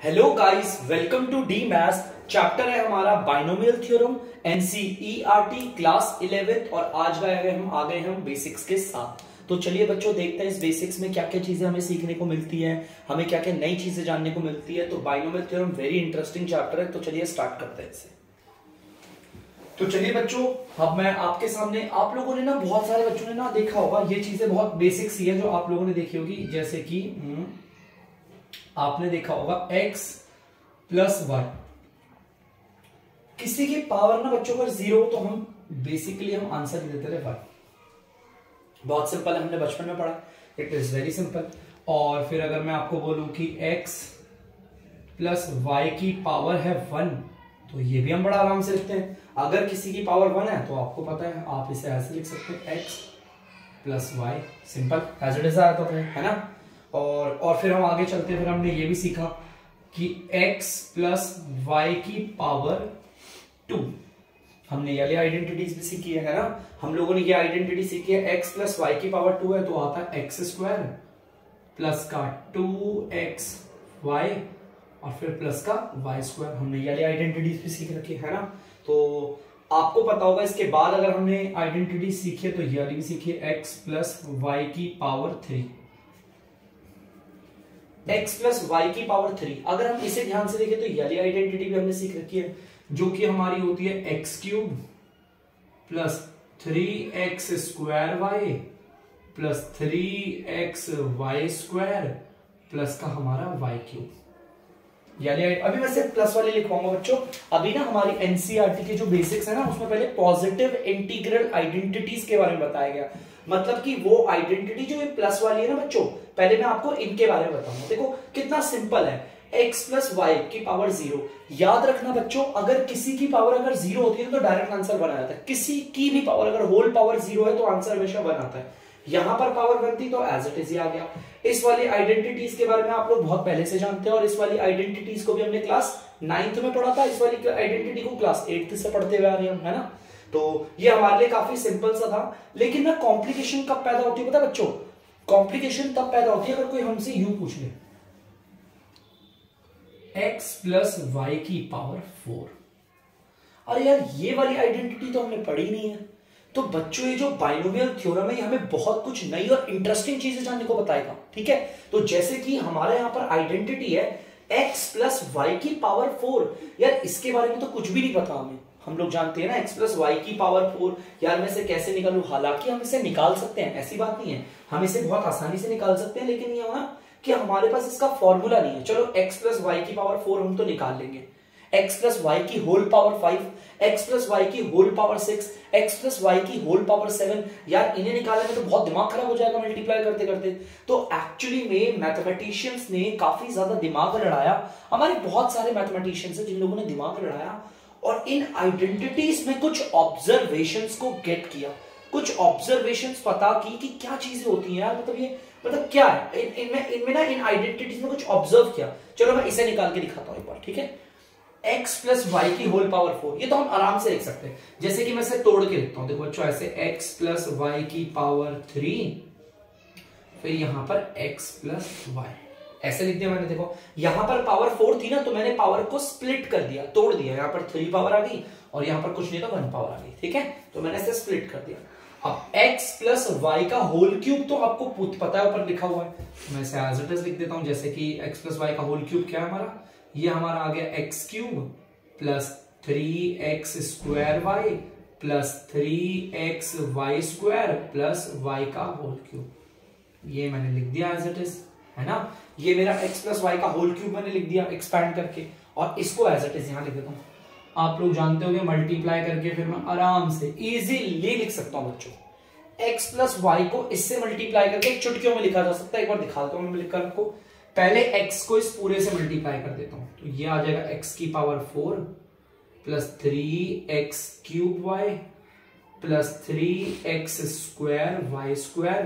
Hello guys, welcome to the maths. Chapter है हमारा binomial theorem, NCERT class 11 और आज हम आ गए हम बेसिक्स के साथ। तो चलिए बच्चों, देखते हैं इस बेसिक्स में क्या क्या चीजें हमें सीखने को मिलती है, हमें क्या क्या नई चीजें जानने को मिलती है। तो binomial theorem very interesting chapter है, तो चलिए स्टार्ट करते हैं इसे। तो चलिए बच्चों, अब मैं आपके सामने, आप लोगों ने ना, बहुत सारे बच्चों ने ना देखा होगा, ये चीजें बहुत बेसिक्स ही है जो आप लोगों ने देखी होगी। जैसे कि आपने देखा होगा x प्लस वाई, किसी की पावर ना बच्चों अगर 0 तो हम बेसिकली हम आंसर देते रहे y। बहुत सिंपल है, हमने बचपन में पढ़ा, इट इज वेरी सिंपल। और फिर अगर मैं आपको बोलूं कि x प्लस वाई की पावर है 1, तो ये भी हम बड़ा आराम से लिखते हैं। अगर किसी की पावर 1 है तो आपको पता है, आप इसे ऐसे लिख सकते हैं x plus y, simple as it is आता है ना। और फिर हम आगे चलते हैं, फिर हमने ये भी सीखा कि x प्लस वाई की पावर 2, हमने ये आइडेंटिटीज भी सीखी है ना। हम लोगों ने ये आइडेंटिटी सीखी है, x प्लस वाई की पावर 2 है तो आता है एक्स स्क्वायर प्लस का 2x वाई और फिर प्लस का वाई स्क्वायर। हमने ये आइडेंटिटीज भी सीख रखी है ना। तो आपको पता होगा, इसके बाद अगर हमने आइडेंटिटी सीखी है तो ये वाली भी सीखी है, x प्लस वाई की पावर 3, x प्लस वाई की पावर 3। अगर हम इसे ध्यान से देखें तो ये आइडेंटिटी भी हमने सीख रखी है, जो कि हमारी होती है x cube plus 3x square y plus 3x y square plus का हमारा वाई क्यूब। अभी मैं सिर्फ प्लस वाले लिखवाऊंगा बच्चों। अभी ना हमारी एनसीईआरटी के जो बेसिक्स है ना, उसमें पहले पॉजिटिव इंटीग्रल आइडेंटिटीज के बारे में बताया गया। मतलब कि वो आइडेंटिटी जो ये प्लस वाली है ना बच्चों, पहले मैं आपको इनके बारे में बताऊंगा। देखो कितना सिंपल है, x प्लस वाई की पावर 0। याद रखना बच्चों, अगर किसी की पावर अगर 0 होती है तो डायरेक्ट आंसर 1 आता है। किसी की भी पावर अगर होल पावर 0 है तो आंसर हमेशा 1 आता है। यहां पर पावर 1 थी तो एज इट इज ही आ गया। इस वाली आइडेंटिटीज के बारे में आप लोग बहुत पहले से जानते हैं, और इस वाली आइडेंटिटीज को भी हमने क्लास 9th में पढ़ा था। इस वाली आइडेंटिटी को क्लास 8th से पढ़ते हुए आ रहे हैं, है ना। तो ये हमारे लिए काफी सिंपल सा था। लेकिन ना कॉम्प्लिकेशन कब पैदा होती है पता है बच्चों? कॉम्प्लिकेशन तब पैदा होती है अगर कोई हमसे यूं पूछ ले, x प्लस वाई की पावर 4। अरे यार, ये वाली आइडेंटिटी तो हमने पढ़ी नहीं है। तो बच्चों, ये जो बाइनोमियल थ्योरम है, ये हमें बहुत कुछ नई और इंटरेस्टिंग चीजें जानने को बताएगा, ठीक है। तो जैसे कि हमारे यहां पर आइडेंटिटी है x प्लस वाई की पावर 4। यार इसके बारे में तो कुछ भी नहीं पता हमें। हम लोग जानते हैं ना x प्लस वाई की पावर 4, यार मैं इसे कैसे निकालूं? हालांकि हम इसे निकाल सकते हैं, ऐसी बात नहीं है, हम इसे बहुत आसानी से निकाल सकते हैं। लेकिन ये होना कि हमारे पास इसका फॉर्मूला नहीं है। चलो x प्लस वाई की पावर 4 हम तो निकाल लेंगे, x प्लस वाई की whole power 5, x plus y की whole power 6, x plus y की होल पावर 7। यार इन्हें निकालने में तो बहुत दिमाग खराब हो जाएगा मल्टीप्लाई करते करते। तो एक्चुअली में मैथमेटिशियंस ने काफी ज्यादा दिमाग लड़ाया। हमारे बहुत सारे मैथमेटिशियंस हैं जिन लोगों ने दिमाग लड़ाया और इन आइडेंटिटीज में कुछ ऑब्जर्वेशंस को गेट किया, कुछ ऑब्जर्वेशंस पता की कि क्या चीजें होती हैं यार, मतलब क्या है इनमें ना, इन आइडेंटिटीज में कुछ ऑब्जर्व किया। चलो मैं इसे निकाल के दिखाता हूं एक बार, ठीक है। x प्लस वाई की होल पावर 4, ये तो हम आराम से लिख सकते हैं। जैसे कि मैं इसे तोड़ के लिखता हूं, देखो बच्चों, ऐसे x प्लस वाई की पावर 3, फिर यहां पर x प्लस वाई, ऐसे लिख दिया मैंने। देखो यहां पर पावर 4 थी ना, तो मैंने पावर को स्प्लिट कर दिया, तोड़ दिया। यहां पर 3 पावर आ गई और यहां पर कुछ नहीं था, 1 पावर आ गई, ठीक है। तो मैंने इसे स्प्लिट कर दिया। अब x प्लस वाई का होल क्यूब तो आपको पता है, ऊपर लिखा हुआ है, मैं इसे एज इट इज लिख देता हूं। जैसे कि x प्लस वाई का होल क्यूब क्या है हमारा, ये हमारा आ गया x cube plus 3x square y plus 3x y square plus y का होल क्यूब। ये मैंने लिख दिया एज इट इज, है ना। ये मेरा x प्लस वाई का होल क्यूब मैंने लिख दिया एक्सपैंड करके, और इसको एज इट इज यहां लिख देता हूं। आप लोग जानते होंगे मल्टीप्लाई करके फिर मैं आराम से इजीली लिख सकता हूं बच्चों। x प्लस वाई को इससे मल्टीप्लाई करके चुटकियों में लिखा जा सकता है। एक बार दिखाता हूं मैं लिखकर आपको। पहले x को इस पूरे से मल्टीप्लाई कर देता हूं, तो ये आ जाएगा x की power 4 plus 3x cube y plus 3x square y square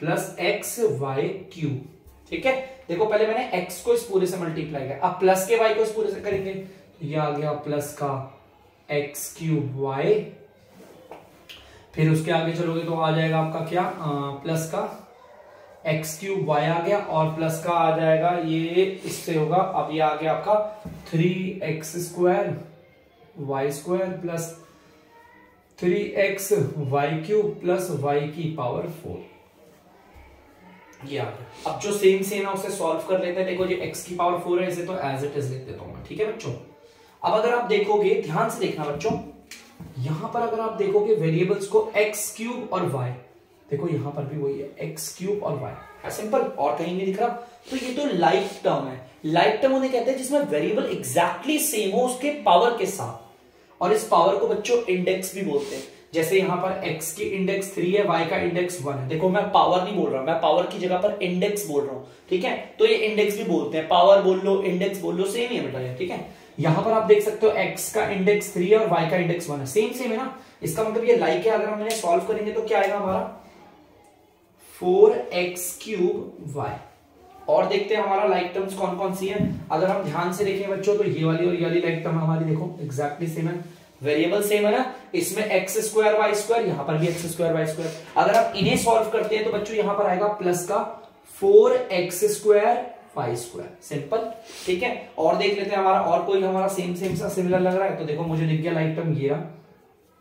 plus x y cube, ठीक है। देखो पहले मैंने x को इस पूरे से मल्टीप्लाई किया, अब प्लस के y को इस पूरे से करेंगे, तो ये आ गया प्लस का x क्यूब वाई। फिर उसके आगे चलोगे तो आ जाएगा आपका क्या, प्लस का एक्स क्यूब वाई आ गया और प्लस का आ जाएगा ये इससे होगा, अब ये आ गया आपका 3x² y² plus 3x y³ plus y⁴ ये आ गया। अब जो सेम है उसे सॉल्व कर लेते हैं। देखो ये x⁴ है, इसे तो एज इट इज लिख देता हूं मैं, ठीक है बच्चों। अब अगर आप देखोगे, ध्यान से देखना बच्चों, यहां पर अगर आप देखोगे वेरिएबल्स को x³ और y, देखो यहां पर भी वही है x³ और y है, सिंपल, और कहीं नहीं दिख रहा। तो ये तो लाइक टर्म है। लाइक टर्म उन्हें कहते हैं जिसमें वेरिएबल एग्जैक्टली सेम हो उसके पावर के साथ, और इस पावर को बच्चों इंडेक्स भी बोलते हैं। जैसे यहां पर x की इंडेक्स 3 है, y का इंडेक्स 1 है। देखो मैं पावर नहीं बोल रहा, मैं पावर की जगह पर इंडेक्स बोल रहा हूं, ठीक है। तो ये इंडेक्स भी बोलते हैं, पावर बोल लो इंडेक्स बोल लो, सेम ही है बेटा ये, ठीक है। यहां पर आप देख सकते हो x का इंडेक्स 3 है और y का इंडेक्स 1 है, सेम है ना। इसका मतलब ये लाइक है। अगर हम इन्हें सॉल्व करेंगे तो क्या आएगा हमारा 4x³ y। और देखते हैं हमारा लाइक टर्म्स कौन कौन सी है। अगर हम ध्यान से देखें बच्चों तो ये वाली और ये वाली लाइक टर्म हमारी देखो एग्जैक्टली सेम है, वेरिएबल सेम है ना। इसमें x² y², यहां पर भी x² y²। अगर आप इन्हें सॉल्व करते हैं तो बच्चों यहां पर आएगा प्लस का 4x² y², सिंपल, ठीक है। और देख लेते हैं हमारा और कोई हमारा सेम सा सिमिलर लग रहा है। तो देखो मुझे दिख गया लाइक टर्म ये रहा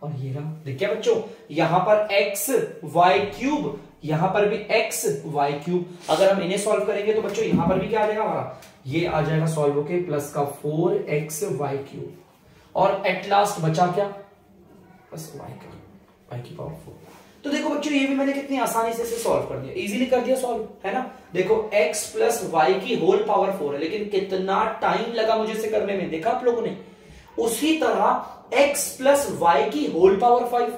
और ये रहा, दिख गया बच्चों। यहां पर x y³, यहां पर भी x y³। अगर हम इन्हें सॉल्व करेंगे तो बच्चों यहां पर भी क्या आ जाएगा हमारा, ये आ जाएगा सॉल्व होके प्लस का 4x y³। और एट लास्ट बचा क्या, बस y⁴। तो देखो बच्चों ये भी मैंने कितनी आसानी से सॉल्व कर दिया, इजीली कर दिया सॉल्व, है ना। देखो x प्लस वाई की होल पावर 4 है, लेकिन कितना टाइम लगा मुझे इसे करने में, देखा आप लोगों ने। उसी तरह x प्लस वाई की whole power 5,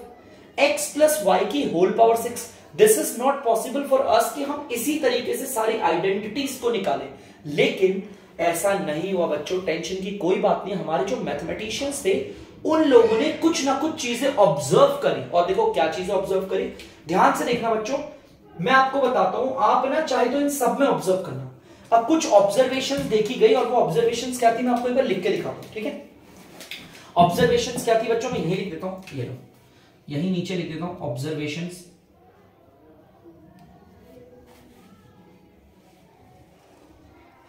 x plus y की whole power 6। This is not possible for us कि हम इसी तरीके से सारी आइडेंटिटीज को निकालें, लेकिन ऐसा नहीं हुआ बच्चों। टेंशन की कोई बात नहीं। हमारे जो मैथमेटिशियंस थे उन लोगों ने कुछ ना कुछ चीजें ऑब्जर्व करी, और देखो क्या चीजें ऑब्जर्व करी, ध्यान से देखना बच्चों। मैं आपको बताता हूं, आप ना चाहे तो इन सब में ऑब्जर्व करना। अब कुछ ऑब्जर्वेशन देखी गई, और वो ऑब्जर्वेशन क्या थी मैं आपको एक बार लिख के दिखाता हूं, ठीक है। ऑब्जर्वेशन क्या थी बच्चों, मैं यही लिख देता हूं, ये लो, यही नीचे लिख देता हूं ऑब्जर्वेशन।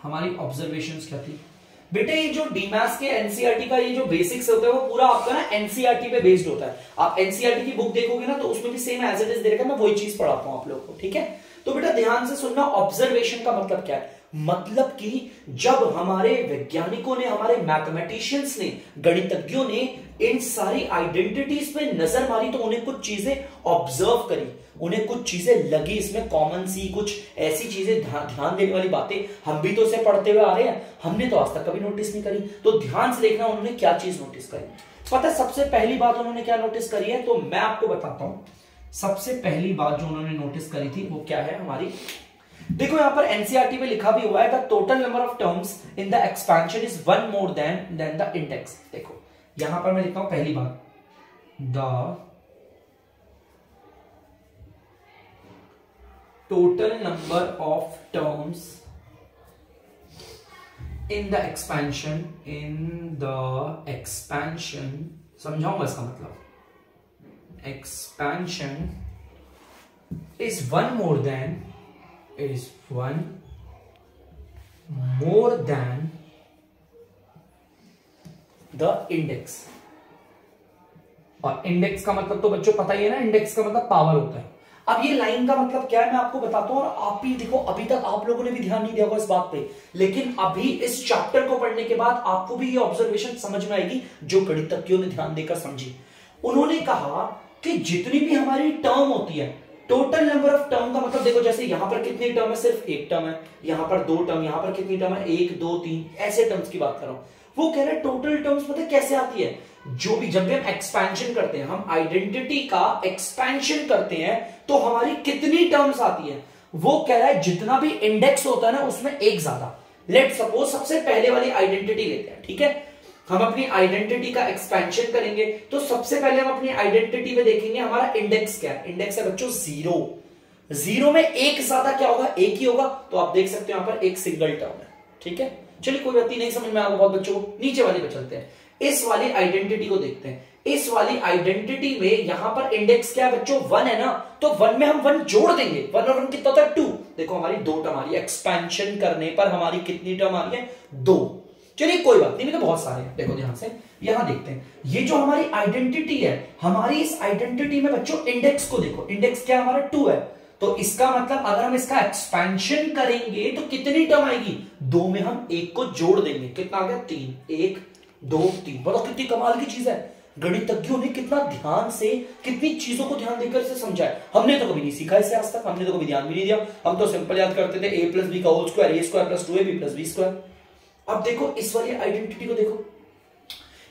हमारी ऑब्जर्वेशंस क्या थी बेटे, ये जो डीमैथ्स के एनसीईआरटी का ये जो बेसिक्स होता है वो पूरा आपका ना एनसीईआरटी पे बेस्ड होता है। आप एनसीईआरटी की बुक देखोगे ना तो उसमें भी सेम एज इट इज दे रखा है, मैं वही चीज पढ़ाता हूं आप लोगों को, ठीक है। तो बेटा ध्यान से सुनना, ऑब्जर्वेशन का मतलब क्या है, मतलब कि जब हमारे वैज्ञानिकों ने, हमारे मैथमेटिशियंस ने, गणितज्ञों ने इन सारी आइडेंटिटीज पे नजर मारी तो उन्हें कुछ चीजें ऑब्जर्व करी, उन्हें कुछ चीजें लगी इसमें कॉमन सी, कुछ ऐसी चीजें ध्यान देने वाली बातें। हम भी तो इसे पढ़ते हुए आ रहे हैं, हमने तो आज तक कभी नोटिस नहीं करी। तो ध्यान से देखना उन्होंने क्या चीज नोटिस करी। पता है सबसे पहली बात उन्होंने क्या नोटिस करी है, तो मैं आपको बताता हूं। सबसे पहली बात जो उन्होंने नोटिस करी थी वो क्या है हमारी, देखो यहां पर एनसीईआरटी में लिखा भी हुआ है, the total number of terms in the expansion is 1 more than the index. देखो यहां पर मैं लिखता हूं पहली बात, the total number of terms in the expansion, समझाऊंगा इसका मतलब, expansion is one more than the index। और इंडेक्स का मतलब तो बच्चों पता ही है ना, इंडेक्स का मतलब पावर होता है। अब ये लाइन का मतलब क्या है मैं आपको बताता हूं, और आप भी देखो, अभी तक आप लोगों ने भी ध्यान नहीं दिया होगा इस बात पे, लेकिन अभी इस चैप्टर को पढ़ने के बाद आपको भी ये ऑब्जर्वेशन समझ में आएगी जो गणितज्ञों ने ध्यान देकर समझी। उन्होंने कहा कि जितनी भी हमारी टर्म होती है, टोटल नंबर ऑफ टर्म का मतलब देखो, जैसे यहां पर कितनी टर्म है, सिर्फ एक टर्म है, यहां पर 2 टर्म, यहां पर कितनी टर्म है, 1 2 3, ऐसे टर्म्स की बात कर रहा हूं। वो कह रहे हैं टोटल टर्म्स पता है कैसे आती है, जो भी जब भी हम एक्सपेंशन करते हैं, हम आइडेंटिटी का एक्सपेंशन करते हैं तो हमारी कितनी टर्म्स आती है। वो कह रहा है जितना भी इंडेक्स होता है ना उसमें एक ज्यादा। लेट सपोज सबसे पहले वाली आइडेंटिटी लेते हैं, ठीक है। हम अपनी आइडेंटिटी का एक्सपेंशन करेंगे तो सबसे पहले हम अपनी आइडेंटिटी में देखेंगे हमारा इंडेक्स क्या है। इंडेक्स है बच्चों 0। 0 में एक ज्यादा क्या होगा, एक ही होगा। तो आप देख सकते हो यहां पर एक सिंगल टर्म है, ठीक है। चलिए कोई बात नहीं समझ में आ गया बहुत बच्चों को, नीचे वाले पे चलते हैं। इस वाली आइडेंटिटी को देखते हैं। इस वाली आइडेंटिटी में यहां पर इंडेक्स क्या है बच्चों, 1 है ना, तो 1 में हम 1 जोड़ देंगे। 1 और 1 कितना होता है 2, देखो हमारी 2 टर्म आ रही है, एक्सपेंशन करने पर हमारी कितनी टर्म आ रही है? 2। चलिए कोई बात नहीं, तो बहुत सारे हैं। देखो ध्यान से यहां देखते हैं, ये जो हमारी आइडेंटिटी है, हमारी इस आइडेंटिटी में बच्चों इंडेक्स को देखो, इंडेक्स क्या हमारा 2 है, तो इसका मतलब अगर हम इसका एक्सपेंशन करेंगे तो कितनी टर्म आएगी? 2 में हम 1 को जोड़ देंगे, कितना आ गया? 3। 1 2 3। बताओ कितनी कमाल की चीज है। गणितज्ञों ने कितना ध्यान से, कितनी चीजों को ध्यान देकर इसे समझा है। हमने तो कभी नहीं सीखा इसे आज तक, हमने तो कभी ध्यान भी नहीं दिया, हम तो सिंपल याद करते थे a प्लस बी का whole square, a square plus 2ab plus b square. अब देखो इस वाली आइडेंटिटी को देखो,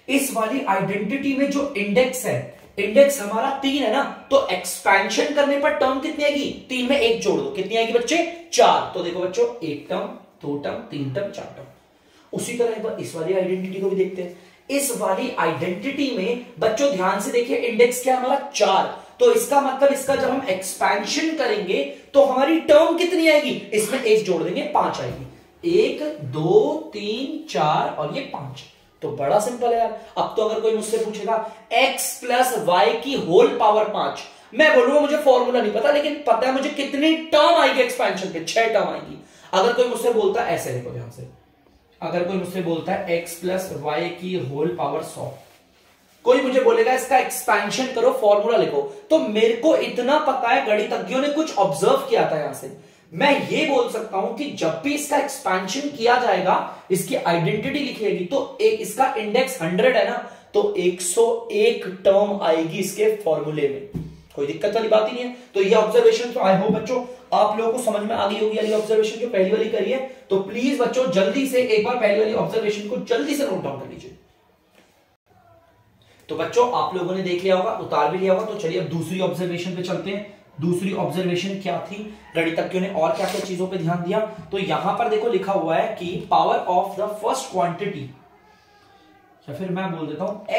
इस वाली आइडेंटिटी में जो इंडेक्स है, इंडेक्स हमारा 3 है ना, तो एक्सपेंशन करने पर टर्म कितनी आएगी? 3 में 1 जोड़ दो, कितनी आएगी बच्चे? 4। तो देखो बच्चों 1 टर्म, 2 टर्म, 3 टर्म, 4 टर्म। उसी तरह एक बार इस वाली आइडेंटिटी को भी देखते हैं। इस वाली आइडेंटिटी में बच्चों ध्यान से देखिए, इंडेक्स क्या हमारा? 4। तो इसका मतलब इसका जब हम एक्सपेंशन करेंगे तो हमारी टर्म कितनी आएगी? इसमें 1 जोड़ देंगे, 5 आएगी। 1 2 3 4 और ये 5। तो बड़ा सिंपल है यार। अब तो अगर कोई मुझसे पूछेगा x प्लस वाई की होल पावर 5, मैं बोलूंगा मुझे फॉर्मूला नहीं पता, लेकिन पता है मुझे कितनी टर्म आएगी एक्सपेंशन पे? 6 टर्म आएगी। अगर कोई मुझसे बोलता है, ऐसे देखो ध्यान से, अगर कोई मुझसे बोलता है x प्लस वाई की होल पावर 100, कोई मुझे बोलेगा इसका एक्सपेंशन करो, फॉर्मूला लिखो, तो मेरे को इतना पता है गणितज्ञों ने कुछ ऑब्जर्व किया था यहां से, मैं ये बोल सकता हूं कि जब भी इसका एक्सपेंशन किया जाएगा, इसकी आइडेंटिटी लिखेगी, तो इसका इंडेक्स 100 है ना, तो 101 टर्म आएगी इसके फॉर्मूले में। कोई दिक्कत वाली बात ही नहीं है। तो ये ऑब्जर्वेशन तो आई होप बच्चों आप लोगों को समझ में आ गई होगी। वाली ऑब्जर्वेशन जो पहली वाली करी है, तो प्लीज बच्चों जल्दी से एक बार पहली वाली ऑब्जर्वेशन को जल्दी से नोट डाउन कर लीजिए। तो बच्चों आप लोगों ने देख लिया होगा, उतार भी लिया होगा। तो चलिए अब दूसरी ऑब्जर्वेशन पे चलते हैं। दूसरी ऑब्जर्वेशन क्या थी? गणितज्ञों ने और क्या क्या चीजों पे ध्यान दिया, तो यहां पर देखो लिखा हुआ है कि power of the first quantity, या फिर मैं बोल देता हूं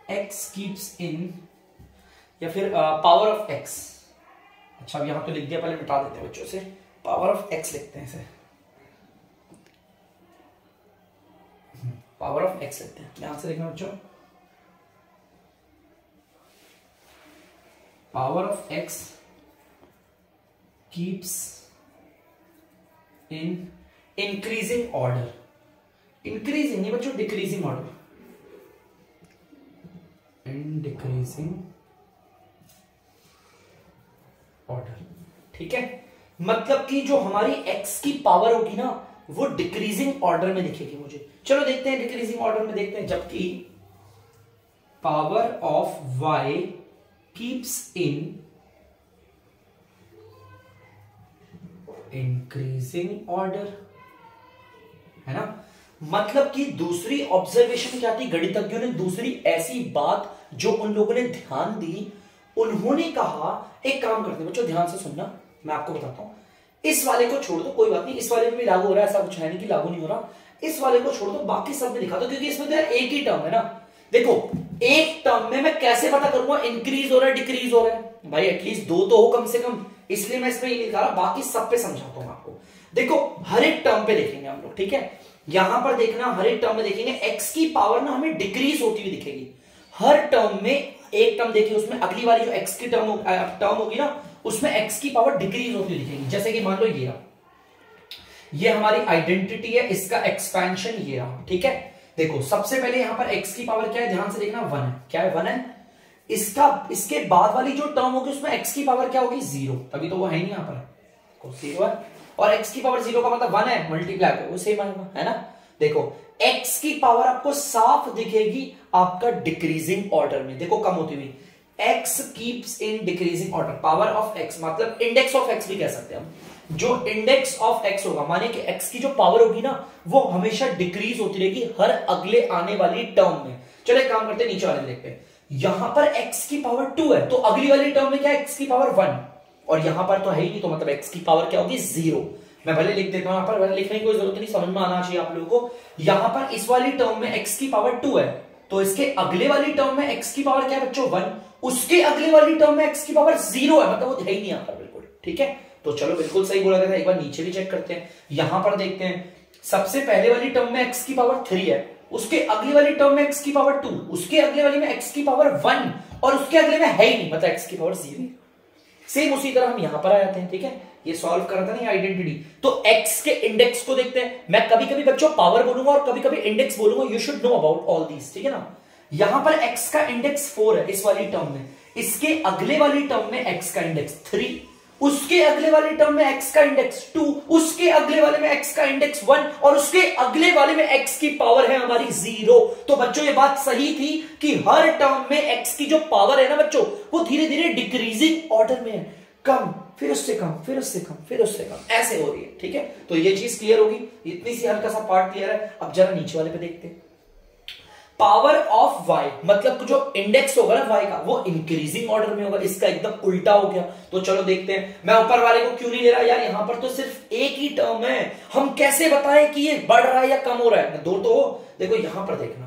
x कीप्स इन, या फिर पावर ऑफ x। अच्छा अब यहां तो लिख दिया, पहले मिटा देते हैं बच्चों से, पावर ऑफ x लिखते हैं इसे, पावर ऑफ x लेते हैं। ध्यान से देखना बच्चों, power of x keeps in increasing order, increasing नहीं बच्चों, decreasing order, in decreasing order. ठीक है, मतलब कि जो हमारी x की पावर होगी ना, वो डिक्रीजिंग ऑर्डर में दिखेगी मुझे। चलो देखते हैं डिक्रीजिंग ऑर्डर में देखते हैं। जबकि power of y keeps in increasing order, है ना। मतलब कि दूसरी ऑब्जर्वेशन क्या थी? गणितज्ञों ने दूसरी ऐसी बात जो उन लोगों ने ध्यान दी, उन्होंने कहा एक काम करते हैं बच्चों, ध्यान से सुनना, मैं आपको बताता हूं। इस वाले को छोड़ दो, कोई बात नहीं, इस वाले में भी लागू हो रहा है, ऐसा कुछ है नहीं कि लागू नहीं हो रहा। इस वाले को छोड़ दो, बाकी सब में दिखा दो, क्योंकि इसमें तो यार एक ही टर्म है ना। देखो एक टर्म में मैं कैसे पता करूंगा इंक्रीज हो रहा है डिक्रीज हो रहा है? भाई एटलीस्ट 2 तो हो कम से कम, इसलिए मैं इसमें ये लिखा रहा, बाकी सब पे समझाता हूं आपको। देखो हर एक टर्म पे देखेंगे हम लोग, ठीक है। यहां पर देखना, हर एक टर्म में देखेंगे x की पावर ना हमें डिक्रीज होती हुई दिखेगी। हर टर्म में एक टर्म देखिए, उसमें अगली वाली जो x की टर्म होगी ना, उसमें x की पावर डिक्रीज होती हुई दिखेगी। जैसे कि मान लो ये हमारी आइडेंटिटी है, इसका एक्सपेंशन ये रहा, ठीक है। देखो सबसे पहले यहां पर x की पावर क्या है, ध्यान से देखना, 1 है। क्या है? 1 है। इसके बाद वाली जो टर्म होगी उसमें x की पावर क्या होगी? 0। तभी तो वो है नहीं यहां पर, 0 है। और x की पावर 0 का मतलब 1 है, मल्टीप्लाई करो, वो सेम आएगा, है ना। देखो x की पावर आपको साफ दिखेगी आपका डिक्रीजिंग ऑर्डर में, देखो कम होती हुई। x keeps in decreasing order, power of x मतलब इंडेक्स ऑफ x भी कह सकते हैं हम। जो इंडेक्स ऑफ x होगा, माने कि x की जो पावर होगी ना, वो हमेशा डिक्रीज होती रहेगी हर अगले आने वाली टर्म में। चलो एक काम करते हैं, नीचे वाले देखते हैं। यहां पर x की पावर 2 है, तो अगली वाली टर्म में क्या है? x की पावर 1, और यहां पर तो है ही नहीं, तो मतलब x की पावर क्या होगी? 0। मैं भले लिख देता हूं, यहां पर लिखने की कोई जरूरत नहीं, समझ में आना चाहिए आप लोगों को। यहां पर इस वाली टर्म में x की पावर 2 है, तो इसके अगले वाली टर्म में x की पावर क्या है बच्चों? 1। उसके अगले वाली टर्म में x की पावर 0 है, मतलब वो है ही नहीं यहां पर, बिल्कुल ठीक है। तो चलो बिल्कुल सही बोला गया था। एक बार नीचे भी चेक करते हैं, यहां पर देखते हैं। सबसे पहले वाली टर्म में x की पावर 3 है, उसके अगली वाली टर्म में x की पावर 2, उसके अगले वाली में x की पावर 1 और उसके अगले में है ही नहीं, मतलब x की पावर 0। सेम उसी तरह हम यहां पर आ जाते हैं, ठीक है, ये सॉल्व करा था ना आइडेंटिटी। तो x के इंडेक्स को देखते हैं। मैं कभी कभी बच्चों पावर बोलूंगा और कभी कभी इंडेक्स बोलूंगा, you should know about all these, ठीक है ना। यहां पर x का इंडेक्स 4 है इस वाली टर्म में, इसके अगले वाली टर्म में x का इंडेक्स 3, उसके अगले वाली टर्म में x का इंडेक्स 2, उसके अगले वाले में x का इंडेक्स 1 और उसके अगले वाले में x की पावर है हमारी 0। तो बच्चों ये बात सही थी कि हर टर्म में x की जो पावर है ना बच्चों, वो धीरे धीरे डिक्रीजिंग ऑर्डर में है, कम, फिर उससे कम, फिर उससे कम, फिर उससे कम, ऐसे हो रही है, ठीक है। तो ये चीज क्लियर होगी, इतनी सी हल्का सा पार्ट क्लियर है। अब जरा नीचे वाले पे देखते हैं। पावर ऑफ y, मतलब जो इंडेक्स होगा ना y का, वो इंक्रीजिंग ऑर्डर में होगा, इसका एकदम उल्टा हो गया। तो चलो देखते हैं। मैं ऊपर वाले को क्यों नहीं ले रहा यार, यहां पर तो सिर्फ एक ही टर्म है, हम कैसे बताएं कि ये बढ़ रहा है या कम हो रहा है। दो तो हो, देखो यहां पर देखना,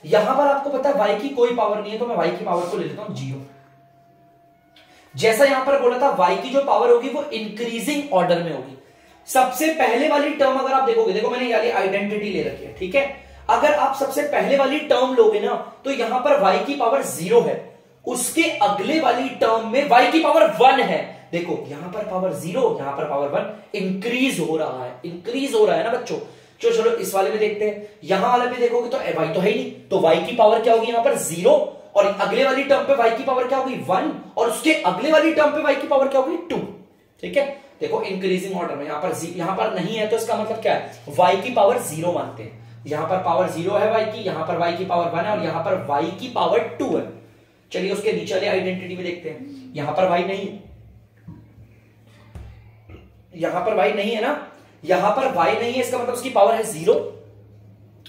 यहां पर आपको पता है y की कोई पावर नहीं है, तो मैं y की पावर को ले लेता हूं 0। जैसा यहां पर बोला था y की जो पावर होगी वो इंक्रीजिंग ऑर्डर में होगी। सबसे पहले वाली टर्म अगर आप देखोगे, देखो मैंने यानी आइडेंटिटी ले रखी है, ठीक है। अगर आप सबसे पहले वाली टर्म लोगे ना, तो यहां पर y की पावर 0 है, उसके अगले वाली टर्म में y की पावर 1 है। देखो यहां पर पावर 0, यहां पर पावर 1, इंक्रीज हो रहा है, इंक्रीज हो रहा है ना बच्चों। चलो इस वाले में देखते हैं। यहां वाले पे देखोगे तो y तो है ही नहीं, तो y की पावर क्या होगी यहां पर 0 और अगले वाली टर्म पे y की पावर क्या होगी 1 और उसके अगले वाली टर्म पे y की पावर क्या होगी 2, ठीक है। देखो इंक्रीजिंग ऑर्डर में यहां पर नहीं है, तो इसका मतलब क्या है, y की पावर 0 मानते हैं। यहां पर पावर 0 है y की, यहां पर y की पावर 1 है और यहां पर y की पावर 2 है। चलिए उसके नीचे वाले आइडेंटिटी में देखते हैं। यहां पर y नहीं है, यहां पर y नहीं है ना, यहां पर y नहीं है, इसका मतलब उसकी पावर है 0।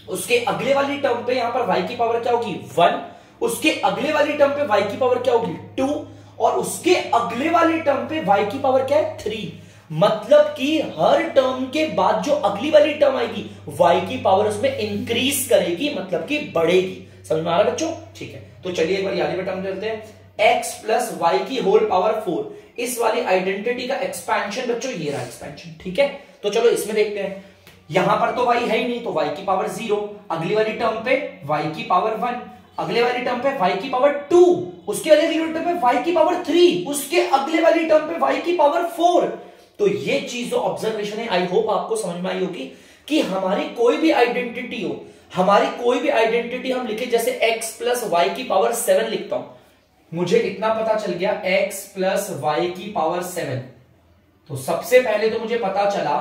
उसके अगले वाली टर्म पे यहां पर y की पावर क्या होगी 1, उसके अगले वाली टर्म पे y की पावर क्या होगी 2 और उसके अगले वाली टर्म पे y की पावर क्या है 3। मतलब कि हर टर्म के बाद जो अगली वाली टर्म आएगी y की पावर उसमें इंक्रीज करेगी, मतलब कि बढ़ेगी। समझ में आ रहा है बच्चों, ठीक है। तो चलिए एक बार याद में टर्म चलते हैं। x प्लस वाई की होल पावर 4, इस वाली आइडेंटिटी का एक्सपेंशन बच्चों ये रहा एक्सपेंशन, ठीक है। तो चलो इसमें देखते हैं। यहां पर तो y है ही नहीं, तो y की पावर 0, अगली वाली टर्म पे y की पावर 1, अगले वाली टर्म पे y की पावर 2, उसके अगले वाली टर्म पे y की पावर 3, उसके अगले वाली टर्म पे y की पावर 4। तो ये चीज जो ऑब्जर्वेशन है, आई होप आपको समझ में आई होगी कि हमारी कोई भी आइडेंटिटी हो, हमारी कोई भी आइडेंटिटी हम लिखे, जैसे x प्लस वाई की पावर 7 लिखता हूं, मुझे इतना पता चल गया x प्लस वाई की पावर 7। तो सबसे पहले तो मुझे पता चला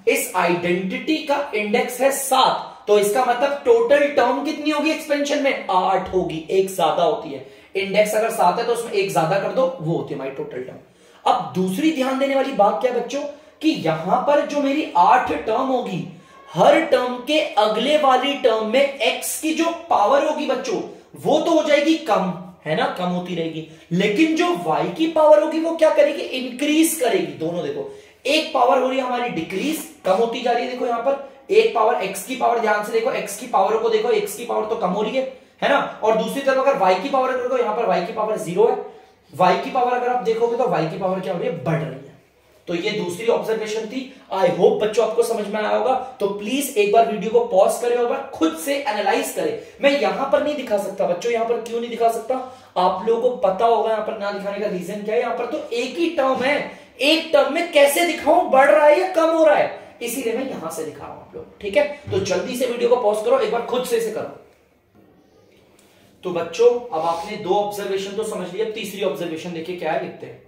इस आइडेंटिटी का इंडेक्स है 7, तो इसका मतलब टोटल टर्म कितनी होगी एक्सपेंशन में 8 होगी, एक ज्यादा होती है। इंडेक्स अगर 7 है तो उसमें एक ज्यादा कर दो, वो होती है हमारी टोटल टर्म। अब दूसरी ध्यान देने वाली बात क्या बच्चों, कि यहां पर जो मेरी 8 टर्म होगी, हर टर्म के अगले वाली टर्म में x की जो पावर होगी बच्चों, वो तो हो जाएगी कम, है ना, कम होती रहेगी। लेकिन जो y की पावर होगी वो क्या करेगी, इंक्रीज करेगी। दोनों देखो, एक पावर हो रही है हमारी डिक्रीज, कम होती जा रही है। देखो यहां पर एक पावर x की पावर, ध्यान से देखो x की पावर को देखो, x की पावर तो कम हो रही है ना। और दूसरी तरफ अगर y की पावर देखो, यहां पर y की पावर 0 है, y की पावर अगर आप देखोगे तो y की पावर क्या हो रही है, बढ़ रही है। तो ये दूसरी ऑब्जर्वेशन थी। आई होप बच्चों आपको समझ में आया होगा। तो प्लीज एक बार वीडियो को पॉज करें और खुद से एनालाइज करें। मैं यहां पर नहीं दिखा सकता बच्चों, यहां पर क्यों नहीं दिखा सकता, आप लोगों को पता होगा यहां पर ना दिखाने का रीजन क्या है। यहां पर तो एक ही टर्म है, एक टर्म में कैसे दिखाऊं, बढ़ रहा है या कम हो रहा है, इसीलिए मैं यहां से दिखा रहा हूं आप लोग, ठीक है। तो जल्दी से वीडियो को पॉज करो, एक बार खुद से इसे करो। तो बच्चों अब आपने 2 ऑब्जर्वेशन तो समझ लिया, तीसरी ऑब्जर्वेशन देखिए क्या है, लिखते हैं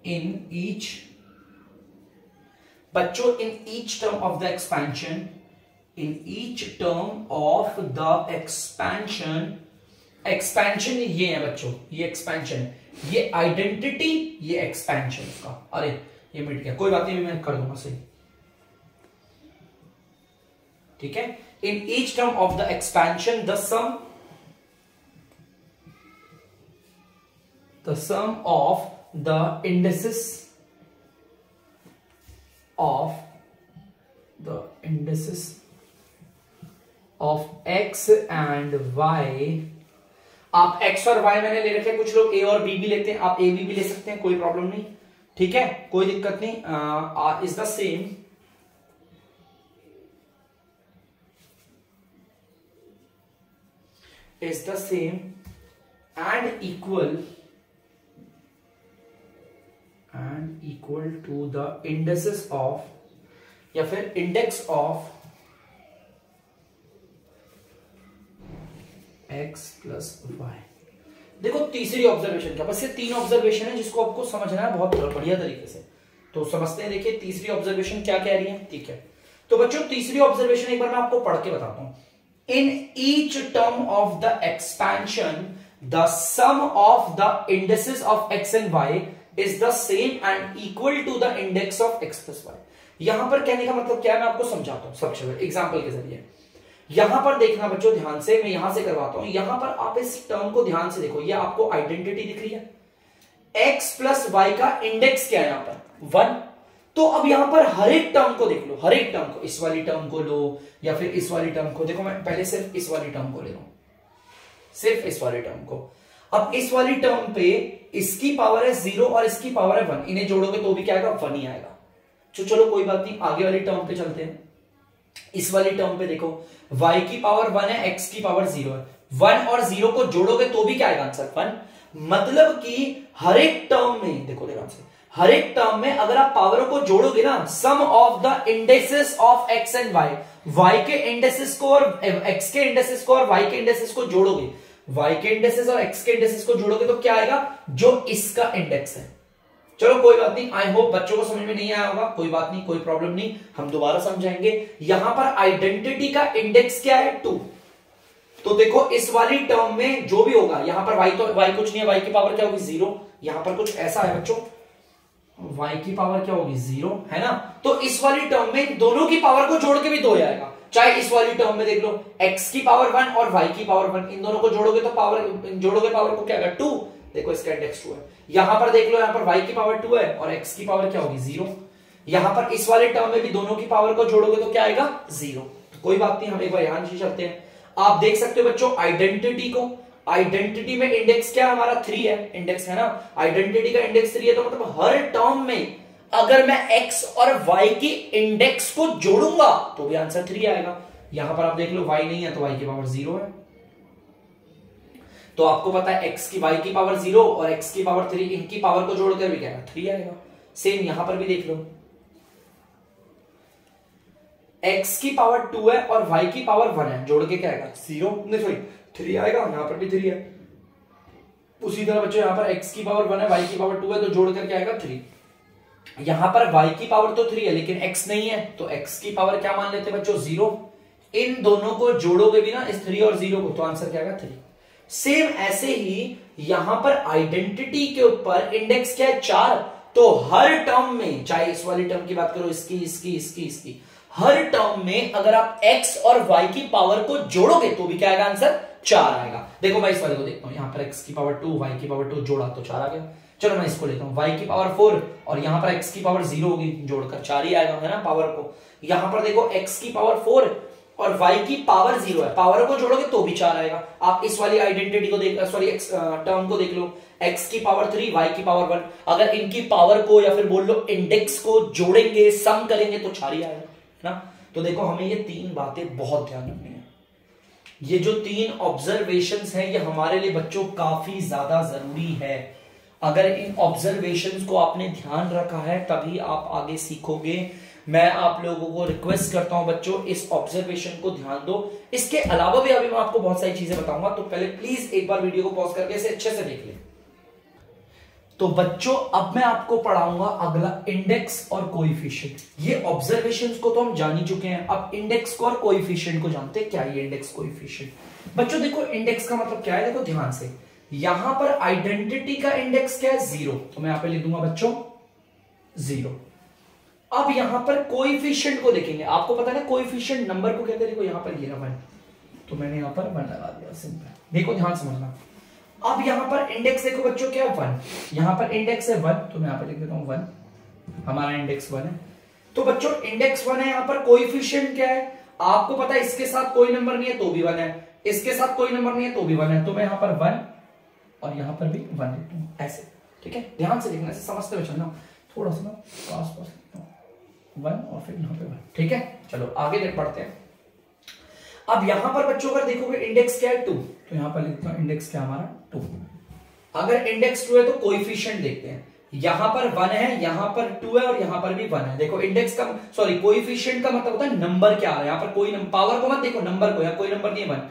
in each बच्चों in each term of the expansion, in each term of the expansion, expansion ये है बच्चों, ये expansion, ये आइडेंटिटी, ये एक्सपेंशन का, अरे ये मिट गया, कोई बात नहीं, मैं कर दूंगा सही, ठीक है। in each term of the expansion the sum of the indices of x and y, आप x और y मैंने ले रखे हैं, कुछ लोग a और b भी लेते हैं, आप a b भी ले सकते हैं, कोई प्रॉब्लम नहीं, ठीक है, कोई दिक्कत नहीं। Is the same is the same and equal to the indices of या फिर index of x plus y. देखो तीसरी ऑब्जर्वेशन क्या, बस ये 3 ऑब्जर्वेशन है जिसको आपको समझना है बहुत बढ़िया तरीके से, तो समझते हैं। देखिए तीसरी ऑब्जर्वेशन क्या कह रही है, ठीक है। तो बच्चों तीसरी ऑब्जर्वेशन एक बार मैं आपको पढ़ के बताता हूं। In each term of the expansion the sum of the indexes of x and y is the same and equal to the index of x plus y. यहां पर कहने का मतलब क्या है, मैं आपको समझाता हूं सबसे पहले एग्जांपल के जरिए। यहां पर देखना बच्चों ध्यान से, मैं यहां से करवाता हूं। यहां पर आप इस टर्म को ध्यान से देखो, ये आपको आइडेंटिटी दिख रही है। x प्लस वाई का इंडेक्स क्या है यहां पर 1। तो अब यहां पर हर एक टर्म को देख लो, हर एक टर्म को, इस वाली टर्म को लो या फिर इस वाली टर्म को। देखो मैं पहले सिर्फ इस वाली टर्म को ले रहा हूं, सिर्फ इस वाली टर्म को। अब इस वाली टर्म पे इसकी पावर है 0 और इसकी पावर है 1, इन्हें जोड़ोगे तो भी क्या आएगा, 1 ही आएगा। तो चलो कोई बात नहीं, आगे वाली टर्म पे चलते हैं। इस वाली टर्म पे देखो y की पावर 1 है, x की पावर 0 है। 1 और 0 को जोड़ोगे तो भी क्या आएगा आंसर 1। मतलब कि हर एक टर्म में देखो ध्यान से, हर एक टर्म में अगर आप पावरों को जोड़ोगे ना, sum of the indexes of x and y के इंडेक्सेस को और x के इंडेक्सेस को और y के इंडेक्सेस को जोड़ोगे, y के इंडेक्सेस और x के इंडेक्सेस को जोड़ोगे तो क्या आएगा, जो इसका इंडेक्स है। चलो कोई बात नहीं, आई होप बच्चों को समझ में नहीं आया होगा, कोई बात नहीं, कोई प्रॉब्लम नहीं, हम दोबारा समझाएंगे। यहां पर आइडेंटिटी का इंडेक्स क्या है 2। तो देखो इस वाली टर्म में जो भी होगा, यहां पर y तो y कुछ नहीं है, y की पावर क्या होगी 0। यहां पर कुछ ऐसा है बच्चों, y की पावर क्या होगी 0 है ना। तो इस वाली टर्म में दोनों की पावर को जोड़ के भी 2 आएगा। चाहे इस वाली टर्म में देख लो x की पावर 1 और y की पावर 1, इन दोनों को जोड़ोगे तो पावर को क्या आएगा 2। देखो इसका इंडेक्स 2 है। यहां पर देख लो, यहां पर y की पावर 2 है और x की पावर क्या होगी 0। यहां पर इस वाले टर्म में भी दोनों की पावर को जोड़ोगे तो क्या आएगा 0। तो कोई बात नहीं, हम एक बार यहां से चलते हैं। आप देख सकते हो बच्चों आइडेंटिटी को, आइडेंटिटी में इंडेक्स क्या हमारा 3 है, इंडेक्स है ना। आइडेंटिटी का इंडेक्स 3 है, तो मतलब हर टर्म में अगर मैं x और y की इंडेक्स को जोड़ूंगा तो भी आंसर 3 आएगा। यहां पर आप देख लो y नहीं है तो y की पावर 0 है, तो आपको पता है x की y की पावर 0 और x की पावर 3, इनकी पावर को जोड़कर भी क्या है 3 आएगा। सेम यहां पर भी देख लो, x की पावर 2 है और y की पावर 1 है, जोड़ के क्या आएगा 0, नहीं सॉरी 3 आएगा। यहां पर भी 3 है। उसी तरह बच्चों यहां पर x की पावर 1 है, y की पावर 2 है, तो जोड़ कर क्या आएगा 3। यहां पर y की पावर तो 3 है लेकिन x नहीं है, तो x की पावर क्या मान लेते हैं बच्चों 0। इन दोनों को जोड़ोगे भी ना, इस 3 और 0 को, तो आंसर क्या आएगा 3। सेम ऐसे ही यहां पर आइडेंटिटी के ऊपर इंडेक्स क्या है 4। तो हर टर्म में, चाहे इस वाली टर्म की बात करो, इसकी, हर टर्म में अगर आप x और y की पावर को जोड़ोगे तो भी क्या आएगा आंसर 4 आएगा। देखो मैं इस वाले को देखता हूं, यहां पर x की पावर 2 y की पावर 2 जोड़ा तो 4 आ गया। चलो मैं इसको लेता हूं, y की पावर 4 और यहां पर x की पावर 0 होगी, जोड़कर 4 ही आएगा है ना पावर को। यहां पर देखो x की पावर 4 और y की पावर 0 है, पावर को जोड़ोगे तो भी 4 आएगा। आप इस वाली आइडेंटिटी को देख, सॉरी टर्म को देख लो, x की पावर 3 y की पावर 1, अगर इनकी पावर को या फिर बोल लो इंडेक्स को जोड़ेंगे, सम करेंगे तो 4 ही आएगा ना। तो देखो हमें ये 3 बातें बहुत ध्यान रखनी है। ये जो 3 ऑब्जर्वेशंस हैं ये हमारे लिए बच्चों काफी ज्यादा जरूरी है। अगर इन ऑब्जर्वेशंस को आपने ध्यान रखा है तभी आप आगे सीखोगे। मैं आप लोगों को रिक्वेस्ट करता हूं बच्चों इस ऑब्जर्वेशन को ध्यान दो। इसके अलावा भी अभी मैं आपको बहुत सारी चीजें बताऊंगा, तो पहले प्लीज एक बार वीडियो को पॉज करके इसे अच्छे से देख लें। तो बच्चों अब मैं आपको पढ़ाऊंगा अगला इंडेक्स और कोएफिशिएंट। ये ऑब्जर्वेशंस को तो हम जान ही चुके हैं, अब इंडेक्स को और कोएफिशिएंट को जानते हैं। क्या ये इंडेक्स कोएफिशिएंट बच्चों, देखो इंडेक्स का मतलब क्या है, देखो ध्यान से, यहां पर आइडेंटिटी का इंडेक्स क्या है 0, तो मैं यहां पे लिख दूंगा बच्चों 0। अब यहां पर कोएफिशिएंट को देखेंगे, आपको पता है ना कोएफिशिएंट नंबर को कहते हैं। देखो यहां पर ये रहा 1, तो मैंने यहां पर 1 लगा दिया, सिंपल। देखो ध्यान समझना। अब यहां पर इंडेक्स देखो बच्चों क्या है 1, यहां पर इंडेक्स है 1, तो मैं यहां पर लिख देता हूं 1, हमारा इंडेक्स 1 है। तो बच्चों इंडेक्स 1 है, यहां पर कोएफिशिएंट क्या है आपको पता है, इसके साथ कोई नंबर नहीं है तो भी 1 है, इसके साथ कोई नंबर नहीं है तो भी 1 है, तो मैं यहां पर 1 और यहां पर भी 1 लिखता हूं ऐसे, ठीक है। ध्यान से लिखना, ऐसे समझते हुए चलना, थोड़ा सा पास लिखता हूं 1 और फिर यहां पे 1, ठीक है। चलो आगे बढ़ते हैं। अब यहां पर बच्चों अगर देखोगे इंडेक्स क्या है 2, तो यहां पर लिखता हूं इंडेक्स क्या हमारा 2। अगर इंडेक्स 2 है तो कोएफिशिएंट देखते हैं, यहां पर 1 है, यहां पर 2 है और यहां पर भी 1 है। देखो इंडेक्स का सॉरी कोएफिशिएंट का मतलब होता है नंबर क्या आ रहा है। यहां पर कोई पावर को मत देखो, नंबर को, यहां कोई नंबर नहीं है 1,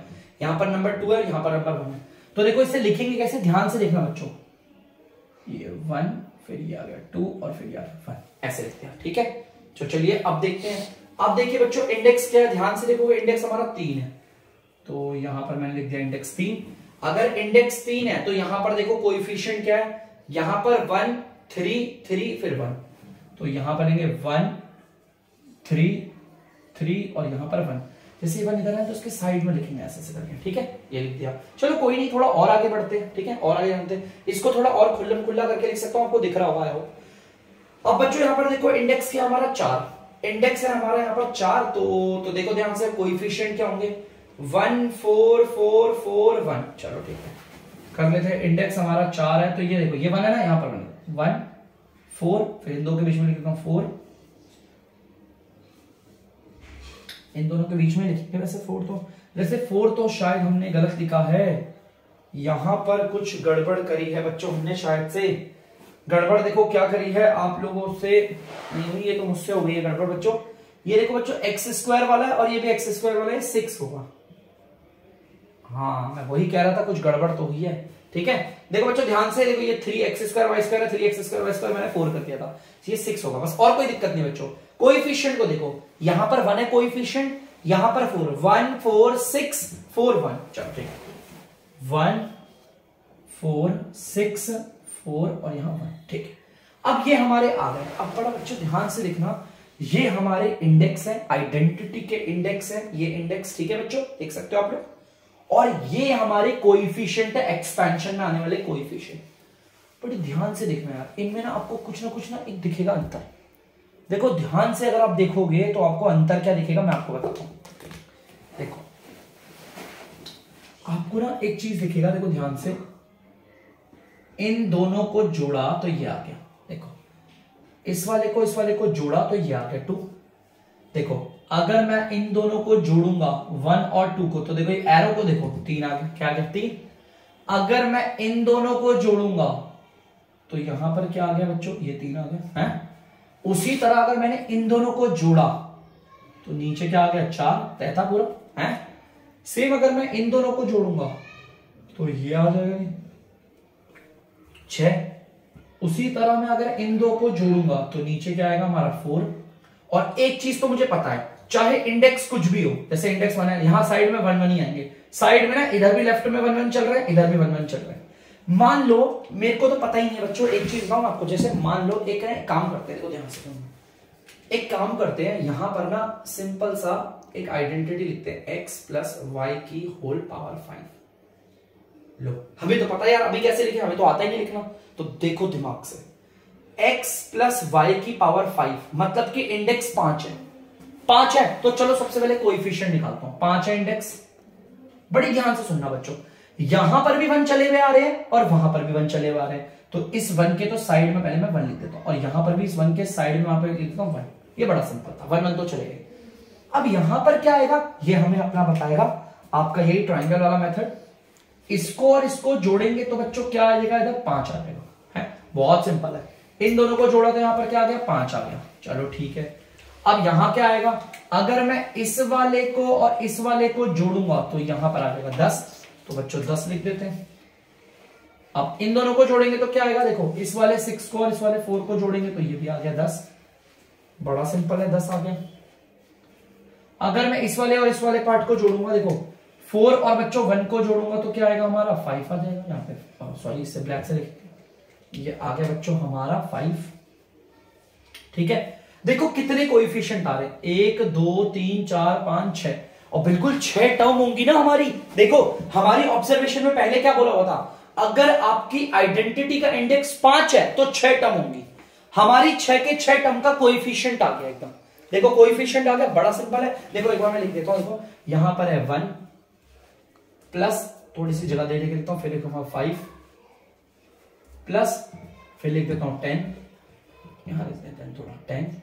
यहां पर नंबर 2 है और यहां पर नंबर 1 है। तो देखो इसे लिखेंगे कैसे, ध्यान से देखना बच्चों, ये 1 फिर ये आ गया 2 और फिर ये आ गया 1, ऐसे लिखते हैं। ठीक है, तो चलिए अब देखते हैं। अब देखिए बच्चों इंडेक्स क्या है, ध्यान से देखोगे इंडेक्स हमारा 3 है, तो यहां पर मैंने लिख दिया इंडेक्स 3। अगर इंडेक्स 3 है तो यहां पर देखो कोएफिशिएंट क्या है, यहां पर 1 3 3 फिर 1, तो यहां पर लेंगे 1 3 3 और यहां पर 1। जैसे ये 1 इधर है तो उसके साइड में लिखेंगे ऐसे ऐसे करके। ठीक है, ये लिख दिया। चलो कोई नहीं, थोड़ा और आगे बढ़ते हैं। ठीक है, और आगे जानते हैं, इसको थोड़ा और खुल्लम खुल्ला करके लिख सकता हूं, आपको दिख रहा होगा हो। अब बच्चों यहां पर देखो इंडेक्स क्या हमारा 4, इंडेक्स है हमारा यहाँ पर 4, तो देखो ध्यान से कोएफिशिएंट क्या होंगे 1 4 4 4 1। चलो ठीक है, कर लेते हैं। इंडेक्स हमारा 4 है तो ये देखो ये 1 है ना, यहाँ पर 1 4, फिर इन दो के बीच में लिखता हूं 4, इन दोनों के बीच में लिखेंगे वैसे 4 तो शायद हमने गलत लिखा है, यहां पर कुछ गड़बड़ करी है बच्चों हमने, शायद से गड़बड़ देखो क्या करी है आप लोगों से नहीं हुई, ये तो मुझसे हो गई है गड़बड़ बच्चों। ये देखो बच्चों एक्स स्क्वायर वाला है और ये भी एक्स स्क्वायर वाला है, 6 होगा। हाँ मैं वही कह रहा था, कुछ गड़बड़ तो हुई है। ठीक है, देखो बच्चों ध्यान से देखो, ये 3x स्क्वायर वाई स्क्वायर है, 3x स्क्वायर वाई स्क्वायर मैंने 4 कर दिया था, ये 6 होगा बस, और कोई दिक्कत नहीं बच्चों। कोएफिशिएंट को देखो, यहां पर 1 है कोएफिशिएंट, यहां पर 4, 1 4 6 4 1। चलो ठीक है, 1 4 6 4 और यहां 1। ठीक है, अब ये हमारे आ गए। अब बड़ा बच्चों ध्यान से देखना, ये हमारे इंडेक्स है, आइडेंटिटी के इंडेक्स है ये इंडेक्स। ठीक है बच्चों, देख सकते हो आप लोग, और ये हमारे कोएफिशिएंट है, एक्सपेंशन में आने वाले कोएफिशिएंट। बड़ी ध्यान से देखना यार, इनमें ना आपको कुछ ना एक दिखेगा अंतर। देखो ध्यान से अगर आप देखोगे तो आपको अंतर क्या दिखेगा मैं आपको बताता हूं। देखो आपको ना एक चीज दिखेगा, देखो ध्यान से, इन दोनों को जोड़ा तो ये आ गया, देखो इस वाले को जोड़ा तो ये आ गया 2। देखो अगर मैं इन दोनों को जोड़ूंगा 1 और 2 को, तो देखो ये एरो को देखो 3 आ गया, क्या आ गया 3। अगर मैं इन दोनों को जोड़ूंगा तो यहां पर क्या आ गया बच्चों, ये 3 आ गया है। उसी तरह अगर मैंने इन दोनों को जोड़ा तो नीचे क्या आ गया 4, तैता पूरा है। सेम अगर मैं इन दोनों को जोड़ूंगा तो ये आ जाएगा 6। उसी तरह मैं अगर इन दो को जोड़ूंगा तो नीचे क्या आएगा हमारा 4। और एक चीज तो मुझे पता है, चाहे इंडेक्स कुछ भी हो, जैसे इंडेक्स 1 है, यहां साइड में 1 1 ही आएंगे, साइड में ना इधर भी लेफ्ट में 1 1 चल रहा है, इधर भी 1 1 चल रहा है। मान लो, मेरे को तो पता ही नहीं है बच्चों, एक चीज बताऊं आपको, जैसे मान लो एक काम करते हैं, देखो ध्यान से एक काम करते हैं, यहां पर ना सिंपल सा एक आइडेंटिटी लिखते हैं, x प्लस वाई की होल पावर 5। लो हमें तो पता है यार, अभी कैसे लिखे, हमें तो आता ही नहीं लिखना। तो देखो दिमाग से, x प्लस वाई की पावर 5 मतलब कि इंडेक्स 5 है। 5 है तो चलो सबसे पहले कोएफिशिएंट निकालता हूं, 5 है इंडेक्स। बड़ी ध्यान से सुनना बच्चों, यहां पर भी 1 चले हुए आ रहे हैं और वहां पर भी 1 चले हुए आ रहे हैं, तो इस 1 के तो साइड में पहले मैं 1 लिख देता हूं, और यहां पर भी इस 1 के साइड में वहां पर लिख देता हूं 1। ये बड़ा सिंपल था, 1 1 तो चले गए। अब यहां पर क्या आएगा, ये हमें अपना बताएगा आपका यही ट्राइंगल वाला मेथड। इसको और इसको जोड़ेंगे तो बच्चों क्या आ जाएगा, इधर 5 आ जाएगा, है बहुत सिंपल है। इन दोनों को जोड़ा तो यहां पर क्या आ गया 5 आ गया, चलो ठीक है। अब यहां क्या आएगा, अगर मैं इस वाले को और इस वाले को जोड़ूंगा तो यहां पर आ जाएगा 10, तो बच्चों 10 लिख देते हैं। अब इन दोनों को जोड़ेंगे तो क्या आएगा, देखो इस वाले 6 को और इस वाले 4 को जोड़ेंगे तो ये भी आ गया 10, बड़ा सिंपल है 10 आ गया। अगर मैं इस वाले और इस वाले पार्ट को जोड़ूंगा, देखो 4 और बच्चों 1 को जोड़ूंगा तो क्या आएगा हमारा 5 आ जाएगा। यहाँ पे सॉरी इससे ब्लैक से लिखते, ये आ गया बच्चों हमारा 5। ठीक है, देखो कितने कोएफिशिएंट आ रहे हैं, 1 2 3 4 5 6, और बिल्कुल 6 टर्म होंगी ना हमारी। देखो हमारी ऑब्जर्वेशन में पहले क्या बोला हुआ था, अगर आपकी आइडेंटिटी का इंडेक्स 5 है तो 6 टर्म होंगी। हमारी 6 के 6 टर्म का कोएफिशिएंट आ गया एकदम, देखो कोएफिशिएंट आ गया, बड़ा सिंपल है। देखो एक बार मैं लिख देता हूं, देखो यहां पर है 1 प्लस, थोड़ी सी जगह दे लिखता हूं, फिर लिखूंगा 5 प्लस, फिर लिख देता हूं 10, यहां लिख देते हैं थोड़ा 10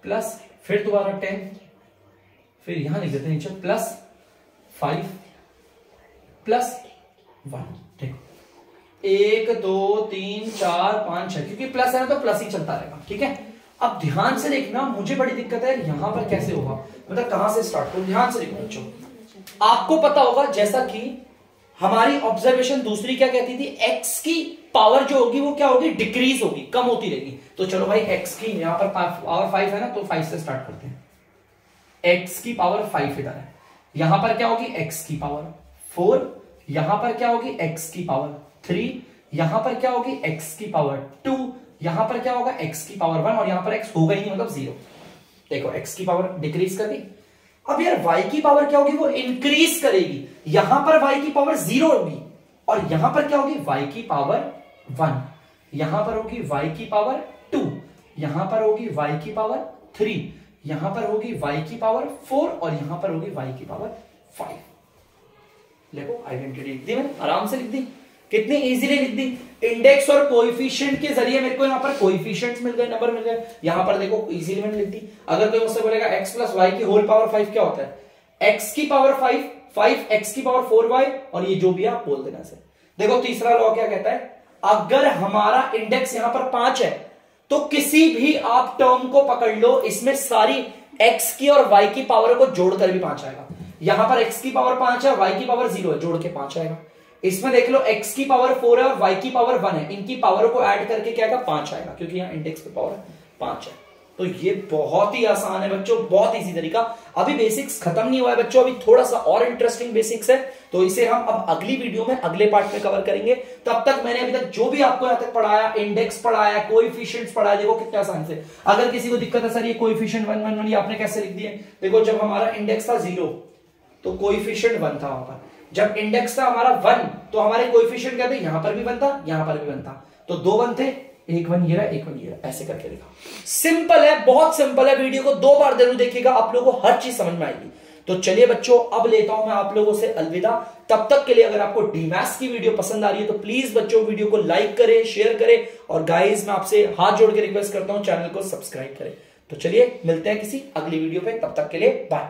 प्लस, फिर दोबारा 10, फिर यहां लिख देते हैं नीचे प्लस 5 प्लस 1। देखो 1 2 3 4 5 6, क्योंकि प्लस है ना तो प्लस ही चलता रहेगा, ठीक है। अब ध्यान से देखना, मुझे बड़ी दिक्कत है यहां पर कैसे होगा, मतलब कहां से स्टार्ट करूं। ध्यान से देखो बच्चों, आपको पता होगा जैसा कि हमारी ऑब्जर्वेशन दूसरी क्या कहती थी, x की पावर जो होगी वो क्या होगी, डिक्रीज होगी, कम होती रहेगी। तो चलो भाई x की यहां पर पावर 5 है ना, तो 5 से स्टार्ट करते हैं। x की पावर 5 इधर है, यहां पर क्या होगी x की पावर 4, यहां पर क्या होगी x की पावर 3, यहां पर क्या होगी x की पावर 2, यहां पर क्या होगा x की पावर 1, और यहां पर x होगा ही नहीं, मतलब 0। देखो x की पावर डिक्रीज कर दी। अब यार y की पावर क्या होगी, वो इंक्रीज करेगी। यहां पर y की पावर 0 होगी, और यहां पर क्या होगी y की पावर 1, यहां पर होगी y की पावर 2, यहां पर होगी y की पावर 3, यहां पर होगी y की पावर 4, और यहां पर होगी y की पावर 5। देखो आइडेंटिटी लिख दी मैंने, आराम से लिख दी, कितनी इजीली लिख दी। इंडेक्स और कोएफिशिएंट के जरिए मेरे को यहां पर कोएफिशिएंट्स मिल गए, नंबर मिल गए। यहां पर देखो इजीली मैंने लिख दी। अगर कोई मुझसे बोलेगा x प्लस वाई की होल पावर 5 क्या होता है, x की पावर 5, 5x की पावर 4y, और ये जो भी आप बोल देना से। देखो तीसरा लॉ क्या कहता है, अगर हमारा इंडेक्स यहां पर 5 है तो किसी भी आप टर्म को पकड़ लो, इसमें सारी x की और y की पावर को जोड़कर भी 5 आएगा। यहां पर x की पावर 5 है, y की पावर 0 है, जोड़ के 5 आएगा। इसमें देख लो x की पावर 4 है और y की पावर 1 है, इनकी पावर को ऐड करके क्या आएगा, 5 आएगा, क्योंकि यहां इंडेक्स पे पावर 5 है। तो ये बहुत ही आसान है बच्चों, बहुत इजी तरीका। अभी बेसिक्स खत्म नहीं हुआ है बच्चों, अभी थोड़ा सा और इंटरेस्टिंग बेसिक्स है, तो इसे हम अब अगली वीडियो में अगले पार्ट में कवर करेंगे। तब तक मैंने अभी तक जो भी आपको यहां तक पढ़ाया, इंडेक्स पढ़ाया, कोएफिशिएंट्स पढ़ाया, देखो कितना आसान से। अगर किसी को दिक्कत है सर ये कोएफिशिएंट 1 1 1 ये आपने कैसे लिख दिए, देखो जब हमारा इंडेक्स था 0 तो कोएफिशिएंट 1 था वहां पर, जब इंडेक्स था हमारा 1 तो हमारे कोएफिशिएंट क्या थे, यहां पर भी 1 था, यहां पर भी 1 था, तो 2 1 थे, एक 1 ये रहा, एक 1 ये रहा, ऐसे करके लिखा। सिंपल है, बहुत सिंपल है। वीडियो को 2 बार जरूर देखिएगा, आप लोगों को हर चीज समझ में आएगी। तो चलिए बच्चों, अब लेता हूं मैं आप लोगों से अलविदा। तब तक के लिए अगर आपको डीमैथ्स की वीडियो पसंद आ रही है तो प्लीज बच्चों वीडियो को लाइक करें, शेयर करें, और गाइस मैं आपसे हाथ जोड़ के रिक्वेस्ट करता हूं चैनल को सब्सक्राइब करें। तो चलिए मिलते हैं किसी अगली वीडियो पे, तब तक के लिए बाय।